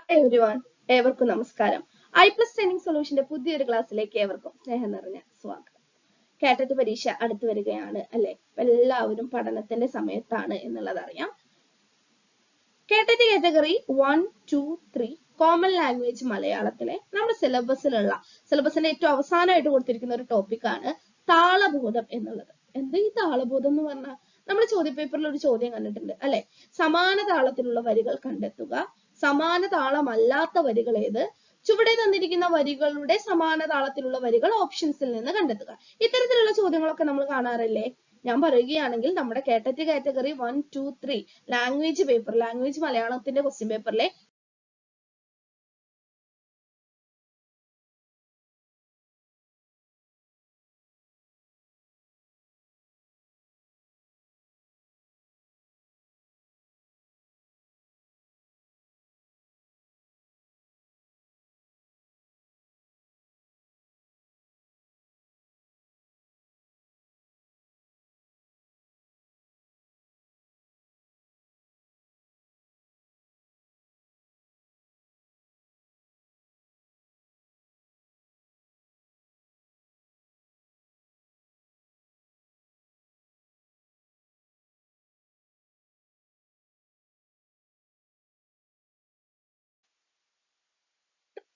Everyone, ഏവർക്കും നമസ്കാരം. I+ training സൊല്യൂഷന്റെ പുതിയൊരു ക്ലാസ്സിലേക്ക് ഏവർക്കും സ്നേഹം നിറഞ്ഞ സ്വാഗതം. കാറ്ററ്റ് പരീക്ഷ അടുത്തു വരികയാണ് അല്ലെ? എല്ലാവരും പഠനത്തിന്റെ സമയത്താണ് എന്നുള്ളത് അറിയാം. കാറ്ററ്റ് കാറ്റഗറി 1, 2, 3 കോമൺ ലാംഗ്വേജ് മലയാളത്തിലെ നമ്മുടെ സിലബസിന്റെ ഏറ്റവും അവസാനമായിട്ട് കൊടുത്തിരിക്കുന്ന ഒരു ടോപ്പിക്കാണ് താളബോധം എന്നുള്ളത്. എന്താ ഈ താളബോധം എന്ന് പറഞ്ഞാൽ? നമ്മൾ ചോദ്യപേപ്പറിൽ ഒരു ചോദ്യം കണ്ടിട്ടുണ്ട് അല്ലെ? സമാന താളത്തിലുള്ള വരികൾ കണ്ടെത്തുക, സമാന താളമല്ലാത്ത വരികൾ ഏത്, ചുവടെ തന്നിരിക്കുന്ന വരികളുടെ സമാന താളത്തിലുള്ള വരികൾ ഓപ്ഷൻസിൽ നിന്ന് കണ്ടെത്തുക. ഇത്തരത്തിലുള്ള ചോദ്യങ്ങളൊക്കെ നമ്മൾ കാണാറില്ലേ? ഞാൻ പറയുകയാണെങ്കിൽ നമ്മുടെ കാറ്ററ്റ് കാറ്റഗറി 1, 2, 3 ലാംഗ്വേജ് മലയാളത്തിന്റെ ക്വസ്റ്റ്യൻ പേപ്പറിലെ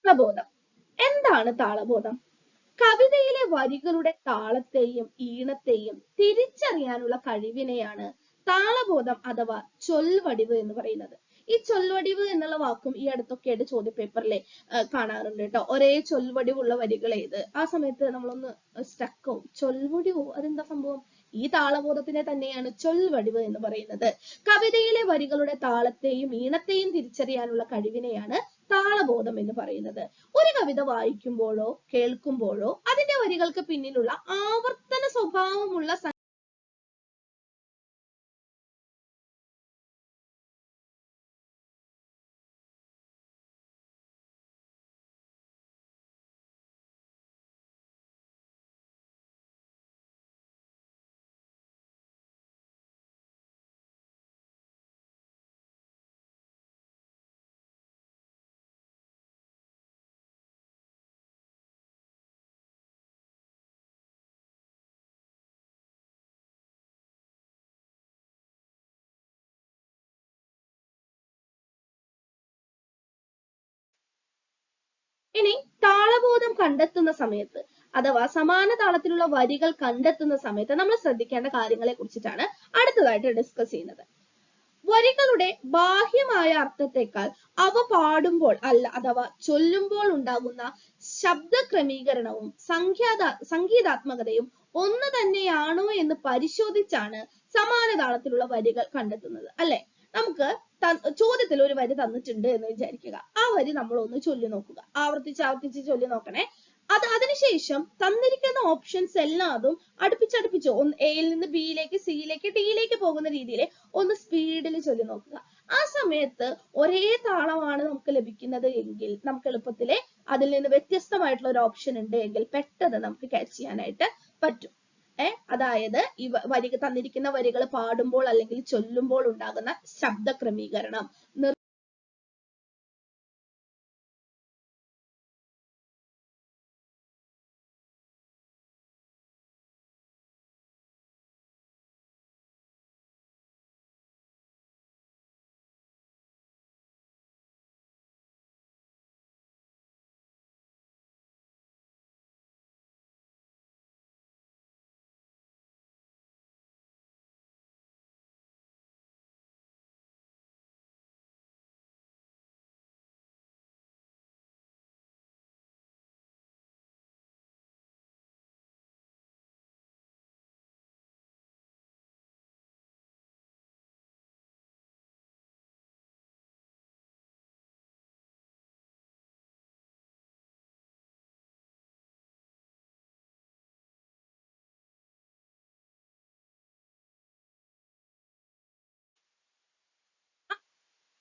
താളബോധം. എന്താണ് താളബോധം? കവിതയിലെ വരികളുടെ താളത്തെയും ഈണത്തെയും തിരിച്ചറിയാനുള്ള കഴിവിനെയാണ് താളബോധം അഥവാ ചൊൽവടിവ് എന്ന് പറയുന്നത്. ഈ ചൊൽവടിവ് എന്നുള്ള വാക്കും ഈ അടുത്തൊക്കെയായിട്ട് ചോദ്യപേപ്പറിലെ കാണാറുണ്ട് കേട്ടോ. ഒരേ ചൊൽവടിവുള്ള വരികൾ ഏത്? ആ സമയത്ത് നമ്മളൊന്ന് സ്റ്റക്കാവും. ചൊൽവടിവോ, അതെന്താ സംഭവം? ഈ താളബോധത്തിനെ തന്നെയാണ് ചൊൽവടിവ് എന്ന് പറയുന്നത്. കവിതയിലെ വരികളുടെ താളത്തെയും ഈണത്തെയും തിരിച്ചറിയാനുള്ള കഴിവിനെയാണ് താളബോധം എന്ന് പറയുന്നത്. ഒരു കവിത വായിക്കുമ്പോഴോ കേൾക്കുമ്പോഴോ അതിന്റെ വരികൾക്ക് പിന്നിലുള്ള ആവർത്തന സ്വഭാവമുള്ള ഇനി താളബോധം കണ്ടെത്തുന്ന സമയത്ത് അഥവാ സമാന താളത്തിലുള്ള വരികൾ കണ്ടെത്തുന്ന സമയത്ത് നമ്മൾ ശ്രദ്ധിക്കേണ്ട കാര്യങ്ങളെ കുറിച്ചിട്ടാണ് അടുത്തതായിട്ട് ഡിസ്കസ് ചെയ്യുന്നത്. വരികളുടെ ബാഹ്യമായ അർത്ഥത്തെക്കാൾ അവ പാടുമ്പോൾ അഥവാ ചൊല്ലുമ്പോൾ ഉണ്ടാകുന്ന ശബ്ദ ക്രമീകരണവും സംഗീതാത്മകതയും ഒന്ന് തന്നെയാണോ എന്ന് പരിശോധിച്ചാണ് സമാന താളത്തിലുള്ള വരികൾ കണ്ടെത്തുന്നത് അല്ലെ? നമുക്ക് ചോദ്യത്തിൽ ഒരു വരി തന്നിട്ടുണ്ട് എന്ന് വിചാരിക്കുക. ആ വരി നമ്മൾ ഒന്ന് ചൊല്ലി നോക്കുക. ആവർത്തിച്ച് ചൊല്ലി നോക്കണേ. അതിനുശേഷം തന്നിരിക്കുന്ന ഓപ്ഷൻസ് എല്ലാതും അടുപ്പിച്ചടുപ്പിച്ച് എയിൽ നിന്ന് ബിയിലേക്ക്, സിയിലേക്ക്, ഡിയിലേക്ക് പോകുന്ന രീതിയിൽ ഒന്ന് സ്പീഡിൽ ചൊല്ലി നോക്കുക. ആ സമയത്ത് ഒരേ താളമാണ് നമുക്ക് ലഭിക്കുന്നത് എങ്കിൽ നമുക്ക് എളുപ്പത്തിൽ അതിൽ നിന്ന് വ്യത്യസ്തമായിട്ടുള്ള ഒരു ഓപ്ഷൻ ഉണ്ട് എങ്കിൽ പെട്ടെന്ന് നമുക്ക് ക്യാച്ച് ചെയ്യാനായിട്ട് പറ്റും. അതായത് ഈ തന്നിരിക്കുന്ന വരികൾ പാടുമ്പോൾ അല്ലെങ്കിൽ ചൊല്ലുമ്പോൾ ഉണ്ടാകുന്ന ശബ്ദ ക്രമീകരണം,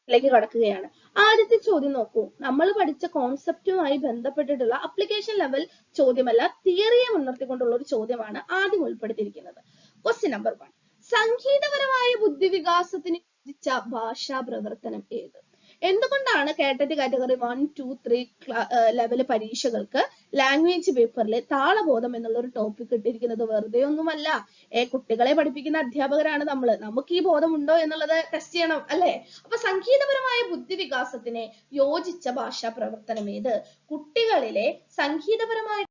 ലേക്ക് കടക്കുകയാണ്. ആദ്യത്തെ ചോദ്യം നോക്കൂ. നമ്മൾ പഠിച്ച കോൺസെപ്റ്റുമായി ബന്ധപ്പെട്ടിട്ടുള്ള അപ്ലിക്കേഷൻ ലെവൽ ചോദ്യമല്ല, തിയറിയെ മുൻനിർത്തിക്കൊണ്ടുള്ള ഒരു ചോദ്യമാണ് ആദ്യം ഉൾപ്പെടുത്തിയിരിക്കുന്നത്. Question number 1. സംഗീതപരമായ ബുദ്ധിവികാസത്തിന് യോജിച്ച ഭാഷാ പ്രവർത്തനം ഏത്? എന്തുകൊണ്ടാണ് അതുകൊണ്ടാണ് കാറ്റഗറി 1, 2, 3 ലെവൽ പരീക്ഷകൾക്ക് ലാംഗ്വേജ് പേപ്പറിൽ താളബോധം എന്നുള്ള ഒരു ടോപ്പിക് ഇട്ടിരിക്കുന്നത്. വെറുതെ ഒന്നുമല്ല. കുട്ടികളെ പഠിപ്പിക്കുന്ന അധ്യാപകരാണ് നമ്മൾ. നമുക്ക് ഈ ബോധം ഉണ്ടോ എന്നുള്ളത് ടെസ്റ്റ് ചെയ്യണം അല്ലെ? അപ്പൊ സംഗീതപരമായ ബുദ്ധിവികാസത്തിന് യോജിച്ച ഭാഷാ പ്രവർത്തനം ഏത്? കുട്ടികളിലെ സംഗീതപരമായ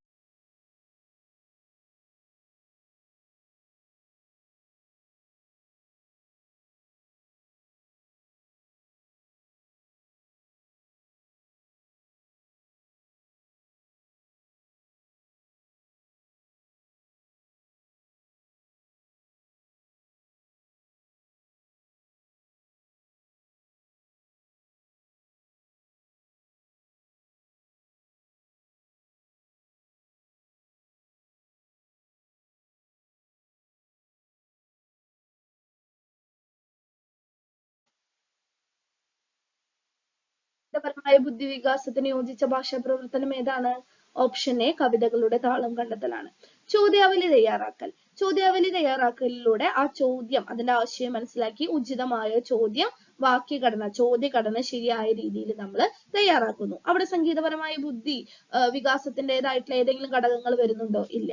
ബുദ്ധിവികാസത്തിന് യോജിച്ച ഭാഷാ പ്രവർത്തനം ഏതാണ്? ഓപ്ഷൻ എ കവിതകളുടെ താളം കണ്ടെത്തലാണ്. ചോദ്യാവലി തയ്യാറാക്കൽ. ചോദ്യാവലി തയ്യാറാക്കലിലൂടെ ആ ചോദ്യം, അതിന്റെ ആശയം മനസ്സിലാക്കി ഉചിതമായ ചോദ്യഘടന ശരിയായ രീതിയിൽ നമ്മൾ തയ്യാറാക്കുന്നു. അവിടെ സംഗീതപരമായ ബുദ്ധി വികാസത്തിൻ്റെതായിട്ടുള്ള ഏതെങ്കിലും ഘടകങ്ങൾ വരുന്നുണ്ടോ? ഇല്ല.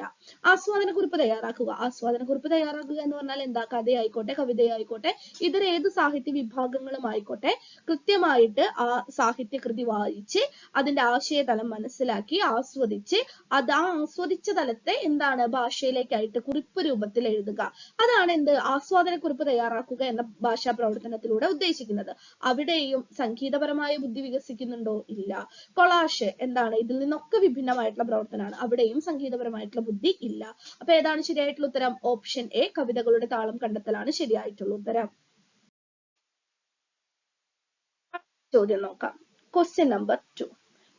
ആസ്വാദനക്കുറിപ്പ് തയ്യാറാക്കുക. ആസ്വാദനക്കുറിപ്പ് തയ്യാറാക്കുക എന്ന് പറഞ്ഞാൽ എന്താ? കഥയായിക്കോട്ടെ, കവിതയായിക്കോട്ടെ, ഇതര ഏത് സാഹിത്യ വിഭാഗങ്ങളുമായിക്കോട്ടെ, കൃത്യമായിട്ട് ആ സാഹിത്യകൃതി വായിച്ച് അതിന്റെ ആശയതലം മനസ്സിലാക്കി ആസ്വദിച്ച് ആ ആസ്വദിച്ച തലത്തെ എന്താണ് ഭാഷയിലേക്കായിട്ട് കുറിപ്പ് രൂപത്തിൽ എഴുതുക. അതാണ് എന്ത്? ആസ്വാദനക്കുറിപ്പ് തയ്യാറാക്കുക എന്ന ഭാഷാ പ്രവർത്തനത്തിലൂടെ ഉദ്ദേശിക്കുന്നത്. അവിടെയും സംഗീതപരമായ ബുദ്ധി വികസിക്കുന്നുണ്ടോ? ഇല്ല. കൊളാഷ് എന്താണ്? ഇതിൽ നിന്നൊക്കെ വിഭിന്നമായിട്ടുള്ള പ്രവർത്തനമാണ്. അവിടെയും സംഗീതപരമായിട്ടുള്ള ബുദ്ധി ഇല്ല. അപ്പൊ ഏതാണ് ശരിയായിട്ടുള്ള ഉത്തരം? ഓപ്ഷൻ എ കവിതകളുടെ താളം കണ്ടെത്തലാണ് ശരിയായിട്ടുള്ള ഉത്തരം. ചോദ്യം നോക്കാം. Question number 2.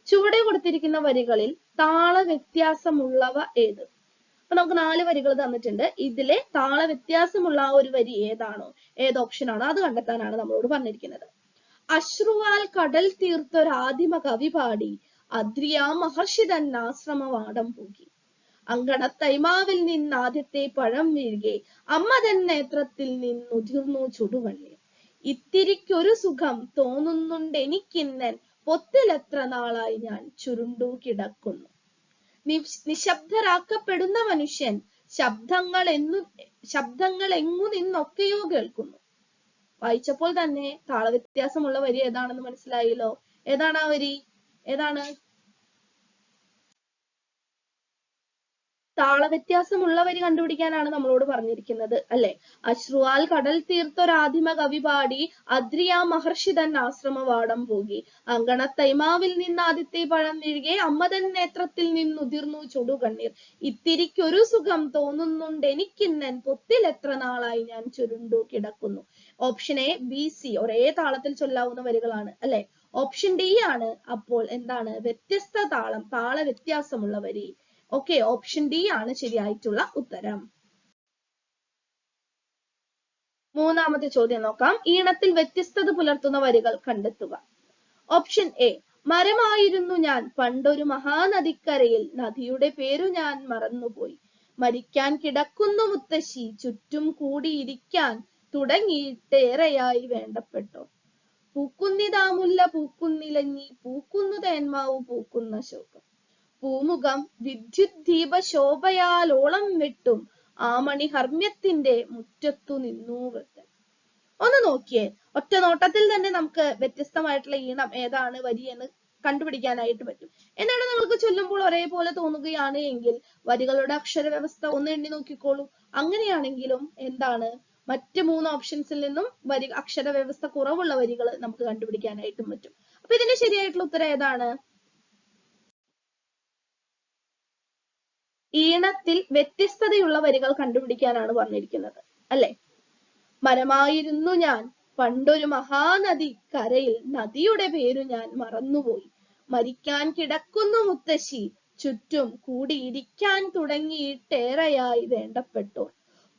ചുവടെ കൊടുത്തിരിക്കുന്ന വരികളിൽ താള വ്യത്യാസമുള്ളവ ഏത്? അപ്പൊ നമുക്ക് 4 വരികൾ തന്നിട്ടുണ്ട്. ഇതിലെ താള വ്യത്യാസമുള്ള ആ ഒരു വരി ഏതാണോ, ഏത് ഓപ്ഷൻ ആണോ അത് കണ്ടെത്താനാണ് നമ്മളോട് പറഞ്ഞിരിക്കുന്നത്. അശ്രുവാൽ കടൽ തീർത്തൊരാദിമ കവി പാടി അദ്രിയാ മഹർഷി തൻ ആശ്രമവാടം പൂകി. അങ്കണത്തൈമാവിൽ നിന്ന് ആദ്യത്തെ പഴം വീഴുകെ അമ്മ തൻ നേത്രത്തിൽ നിന്നുതിർന്നു ചുടുകണ്ണീർ. ഇത്തിരിക്കൊരു സുഖം തോന്നുന്നുണ്ടെനിക്കിന്നൻ പൊത്തിലെത്ര നാളായി ഞാൻ ചുരുണ്ടു കിടക്കുന്നു. നിശബ്ദരാക്കപ്പെടുന്ന മനുഷ്യൻ ശബ്ദങ്ങൾ എങ്ങു നിന്നൊക്കെയോ കേൾക്കുന്നു. വായിച്ചപ്പോൾ തന്നെ താളവ്യത്യാസമുള്ള വരി ഏതാണെന്ന് മനസ്സിലായല്ലോ. ഏതാണ് ആ വരി? ഏതാണ്? താളവ്യത്യാസമുള്ള വരി കണ്ടുപിടിക്കാനാണ് നമ്മളോട് പറഞ്ഞിരിക്കുന്നത് അല്ലെ? അശ്രുവാൽ കടൽ തീർത്തൊരാദിമ കവി പാടി അദ്രിയാ മഹർഷി തൻ ആശ്രമവാടം പോകി. അങ്കണത്തൈമാവിൽ നിന്ന് ആദ്യത്തെ പഴം വീഴുകെ അമ്മ തൻ നേത്രത്തിൽ നിന്നുതിർന്നു ചുടുകണ്ണീർ. ഇത്തിരിക്കൊരു സുഖം തോന്നുന്നുണ്ടെനിക്കിന്നൻ പൊത്തിലെത്ര നാളായി ഞാൻ ചുരുണ്ടു കിടക്കുന്നു. ഓപ്ഷൻ എ, ബി, സി ഒരേ താളത്തിൽ ചൊല്ലാവുന്ന വരികളാണ് അല്ലെ? ഓപ്ഷൻ ഡി ആണ് അപ്പോൾ എന്താണ്? വ്യത്യസ്ത താളം, താള വ്യത്യാസമുള്ള വരി. ഓക്കെ, ഓപ്ഷൻ ഡി ആണ് ശരിയായിട്ടുള്ള ഉത്തരം. മൂന്നാമത്തെ ചോദ്യം നോക്കാം. ഈണത്തിൽ വ്യത്യസ്തത പുലർത്തുന്ന വരികൾ കണ്ടെത്തുക. ഓപ്ഷൻ എ, മരമായിരുന്നു ഞാൻ പണ്ടൊരു മഹാനദിക്കരയിൽ, നദിയുടെ പേരു ഞാൻ മറന്നുപോയി. മരിക്കാൻ കിടക്കുന്നു മുത്തശ്ശി, ചുറ്റും കൂടിയിരിക്കാൻ തുടങ്ങിയിട്ടേറെയായി വേണ്ടപ്പെട്ടോ. പൂക്കുന്നിതാമുല്ല പൂക്കുന്നിലഞ്ഞി, പൂക്കുന്നു തേന്മാവ് പൂക്കുന്ന ശോകം. പൂമുഖം വിദ്യുത് ദീപ ശോഭയാലോളം വെട്ടും ആമണി ഹർമ്മ്യത്തിന്റെ മുറ്റത്തു നിന്നു വൃത്തൻ. ഒന്ന് നോക്കിയേ, ഒറ്റ നോട്ടത്തിൽ തന്നെ നമുക്ക് വ്യത്യസ്തമായിട്ടുള്ള ഈണം ഏതാണ് വരി എന്ന് കണ്ടുപിടിക്കാനായിട്ട് പറ്റും. എന്താണ് നിങ്ങൾക്ക് ചൊല്ലുമ്പോൾ ഒരേപോലെ തോന്നുകയാണ് എങ്കിൽ വരികളുടെ അക്ഷരവ്യവസ്ഥ ഒന്ന് എണ്ണി നോക്കിക്കോളൂ. അങ്ങനെയാണെങ്കിലും എന്താണ് മറ്റ് 3 ഓപ്ഷൻസിൽ നിന്നും അക്ഷരവ്യവസ്ഥ കുറവുള്ള വരികൾ നമുക്ക് കണ്ടുപിടിക്കാനായിട്ടും പറ്റും. അപ്പൊ ഇതിന്റെ ശരിയായിട്ടുള്ള ഉത്തരം ഏതാണ്? ഈണത്തിൽ വ്യത്യസ്തതയുള്ള വരികൾ കണ്ടുപിടിക്കാനാണ് പറഞ്ഞിരിക്കുന്നത് അല്ലെ? മരമായിരുന്നു ഞാൻ പണ്ടൊരു മഹാനദി കരയിൽ, നദിയുടെ പേരു ഞാൻ മറന്നുപോയി. മരിക്കാൻ കിടക്കുന്നു മുത്തശ്ശി, ചുറ്റും കൂടിയിരിക്കാൻ തുടങ്ങിയിട്ടേറെയായി വേണ്ടപ്പെട്ടോൾ.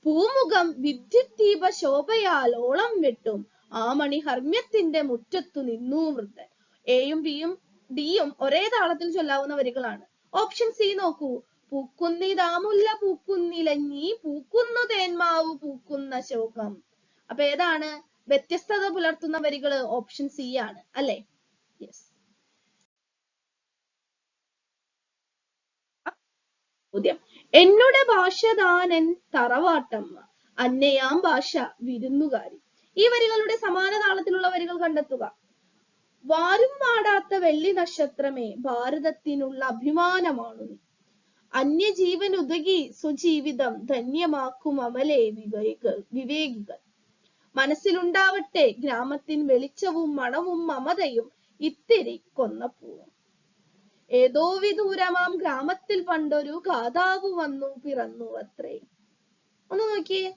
പൂമുഖം വിദ്യുത് ദീപ ശോഭയാലോളം വെട്ടും ആമണി ഹർമ്മ്യത്തിന്റെ മുറ്റത്തു നിന്നു വൃദ്ധൻ. എയും ബിയും ഡിയും ഒരേ താളത്തിൽ ചൊല്ലാവുന്ന വരികളാണ്. ഓപ്ഷൻ സി നോക്കൂ. പൂക്കുന്നിതാമുല്ല പൂക്കുന്നിലഞ്ഞി, പൂക്കുന്നു തേന്മാവ് പൂക്കുന്ന ശോകം. അപ്പൊ ഏതാണ് വ്യത്യസ്തത പുലർത്തുന്ന വരികള്? ഓപ്ഷൻ സി ആണ് അല്ലെ? യെസ്. ചോദ്യം, എന്നുടെ ഭാഷ താനൻ തറവാട്ടമ്മ, അന്നയാം ഭാഷ വിരുന്നുകാരി. ഈ വരികളുടെ സമാന താളത്തിലുള്ള വരികൾ കണ്ടെത്തുക. വാരും വാടാത്ത വെള്ളി നക്ഷത്രമേ, ഭാരതത്തിനുള്ള അഭിമാനമാണു നീ. അന്യജീവൻ ഉതകി സ്വജീവിതം ധന്യമാക്കും അമലേ വിവേകികൾ. മനസ്സിലുണ്ടാവട്ടെ ഗ്രാമത്തിൻ വെളിച്ചവും മണവും മമതയും ഇത്തിരി കൊന്നപ്പൂവും. ഏതോ വിദൂരമാം ഗ്രാമത്തിൽ പണ്ടൊരു ഗാഥാവ് വന്നു പിറന്നു അത്രേ. ഒന്ന് നോക്കിയേ,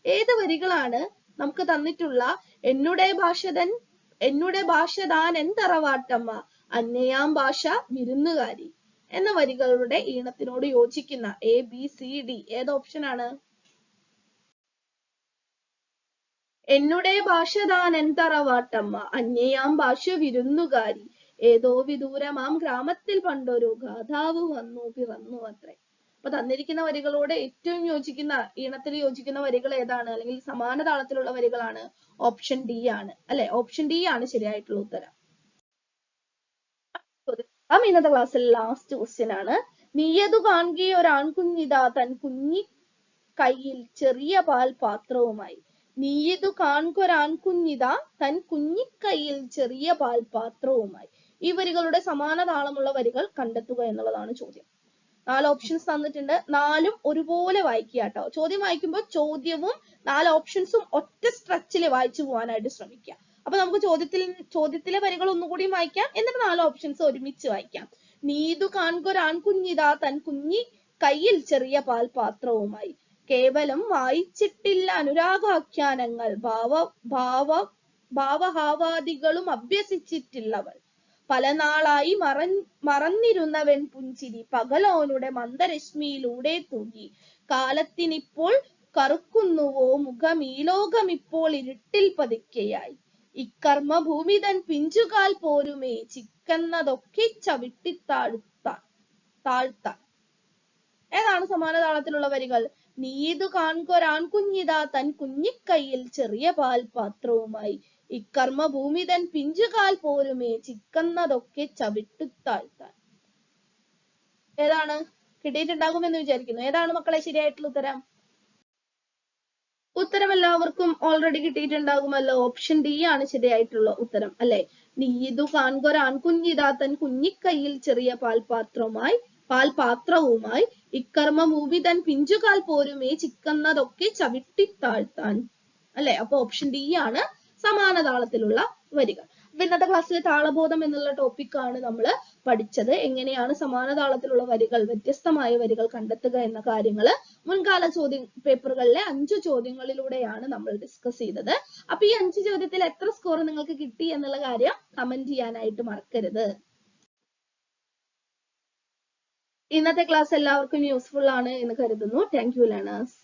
ഏത് വരികളാണ് നമുക്ക് തന്നിട്ടുള്ള എന്നുടെ ഭാഷ താൻ തറവാട്ടമ്മ, അന്നയാം ഭാഷ വിരുന്നുകാരി എന്ന വരികളുടെ ഈണത്തിനോട് യോജിക്കുന്ന ABCD ഏത് ഓപ്ഷൻ ആണ്? എന്നുടെ ഭാഷ താൻ തറവാട്ടമ്മ, അന്യയാം ഭാഷ വിരുന്നുകാരി, ഏതോ വിദൂരമാം ഗ്രാമത്തിൽ പണ്ടൊരു ഗാഥാവ് വന്നു പിറന്നു അത്രേ. അപ്പൊ തന്നിരിക്കുന്ന വരികളോട് ഏറ്റവും യോജിക്കുന്ന, ഈണത്തിൽ യോജിക്കുന്ന വരികൾ ഏതാണ്, അല്ലെങ്കിൽ സമാന താളത്തിലുള്ള വരികളാണ്? ഓപ്ഷൻ ഡി ആണ് അല്ലെ? ഓപ്ഷൻ ഡി ആണ് ശരിയായിട്ടുള്ള ഉത്തരം. ഇന്നത്തെ ക്ലാസ്സിൽ ലാസ്റ്റ് ക്വസ്റ്റ്യൻ ആണ്. നീയതു കാൺകെ ഒരാൺകുഞ്ഞിതാ തൻ കുഞ്ഞി കയ്യിൽ ചെറിയ പാൽ പാത്രവുമായി. നീയതു കാൺകൊരാൺകുഞ്ഞിതാ തൻ കുഞ്ഞിക്കൈയിൽ ചെറിയ പാൽപാത്രവുമായി. ഈ വരികളുടെ സമാന താളമുള്ള വരികൾ കണ്ടെത്തുക എന്നുള്ളതാണ് ചോദ്യം. 4 ഓപ്ഷൻസ് തന്നിട്ടുണ്ട്. 4ഉം ഒരുപോലെ വായിക്കുക കേട്ടോ. ചോദ്യം വായിക്കുമ്പോൾ ചോദ്യവും 4 ഓപ്ഷൻസും ഒറ്റ സ്ട്രെച്ചിൽ വായിച്ചു പോകാനായിട്ട് ശ്രമിക്കുക. അപ്പൊ നമുക്ക് ചോദ്യത്തിലെ വരികൾ ഒന്നുകൂടി വായിക്കാം, എന്നിട്ട് 4 ഓപ്ഷൻസ് ഒരുമിച്ച് വായിക്കാം. നീതു കാൺകൊരാൺകുഞ്ഞിതാ തൻ കുഞ്ഞി കയ്യിൽ ചെറിയ പാൽപാത്രവുമായി. കേവലം വായിച്ചിട്ടില്ല അനുരാഗാഖ്യാനങ്ങൾ, ഭാവഹാവാദികളും അഭ്യസിച്ചിട്ടില്ലവൾ. പല നാളായി മറന്നിരുന്നവൻ പുഞ്ചിരി, പകലോനുടെ മന്ദരശ്മിയിലൂടെ തൂങ്ങി. കാലത്തിനിപ്പോൾ കറുക്കുന്നുവോ മുഖം, ഈ ലോകം ഇപ്പോൾ ഇരുട്ടിൽ പതിക്കയായി. ഇക്കർമ്മ ഭൂമി തൻ പിഞ്ചുകാൽ പോരുമേ, ചിക്കുന്നതൊക്കെ ചവിട്ടി താഴ്ത്താൻ. ഏതാണ് സമാന താളത്തിലുള്ള വരികൾ? നീതു കാൺകൊരാൺകുഞ്ഞിതാ തൻ കുഞ്ഞിക്കൈയിൽ ചെറിയ പാൽപാത്രവുമായി. ഇക്കർമ്മ ഭൂമി തൻ പിഞ്ചുകാൽ പോരുമേ, ചിക്കുന്നതൊക്കെ ചവിട്ടി താഴ്ത്താൻ. ഏതാണ്? കിട്ടിയിട്ടുണ്ടാകുമെന്ന് വിചാരിക്കുന്നു. ഏതാണ് മക്കളെ ശരിയായിട്ടുള്ള ഉത്തരം? ഉത്തരം എല്ലാവർക്കും ഓൾറെഡി കിട്ടിയിട്ടുണ്ടാകുമല്ലോ. ഓപ്ഷൻ ഡി ആണ് ശരിയായിട്ടുള്ള ഉത്തരം അല്ലെ? നീതു കാൺകൊരാൺകുഞ്ഞിതാ തൻ കുഞ്ഞിക്കൈയിൽ ചെറിയ പാൽപാത്രവുമായി. ഇക്കർമ്മ ഭൂമി തൻ പിഞ്ചുകാൽ പോരുമേ, ചിക്കുന്നതൊക്കെ ചവിട്ടി താഴ്ത്താൻ അല്ലെ? അപ്പൊ ഓപ്ഷൻ ഡി ആണ് സമാന താളത്തിലുള്ള വരികൾ. അപ്പൊ ഇന്നത്തെ ക്ലാസ്സിൽ താളബോധം എന്നുള്ള ടോപ്പിക്കാണ് നമ്മൾ പഠിച്ചത്. എങ്ങനെയാണ് സമാന താളത്തിലുള്ള വരികൾ, വ്യത്യസ്തമായ വരികൾ കണ്ടെത്തുക എന്ന കാര്യങ്ങള് മുൻകാല പേപ്പറുകളിലെ 5 ചോദ്യങ്ങളിലൂടെയാണ് നമ്മൾ ഡിസ്കസ് ചെയ്തത്. അപ്പൊ ഈ 5 ചോദ്യത്തിൽ എത്ര സ്കോർ നിങ്ങൾക്ക് കിട്ടി എന്നുള്ള കാര്യം കമന്റ് ചെയ്യാനായിട്ട് മറക്കരുത്. ഇന്നത്തെ ക്ലാസ് എല്ലാവർക്കും യൂസ്ഫുൾ ആണ് എന്ന് കരുതുന്നു. Thank you learners.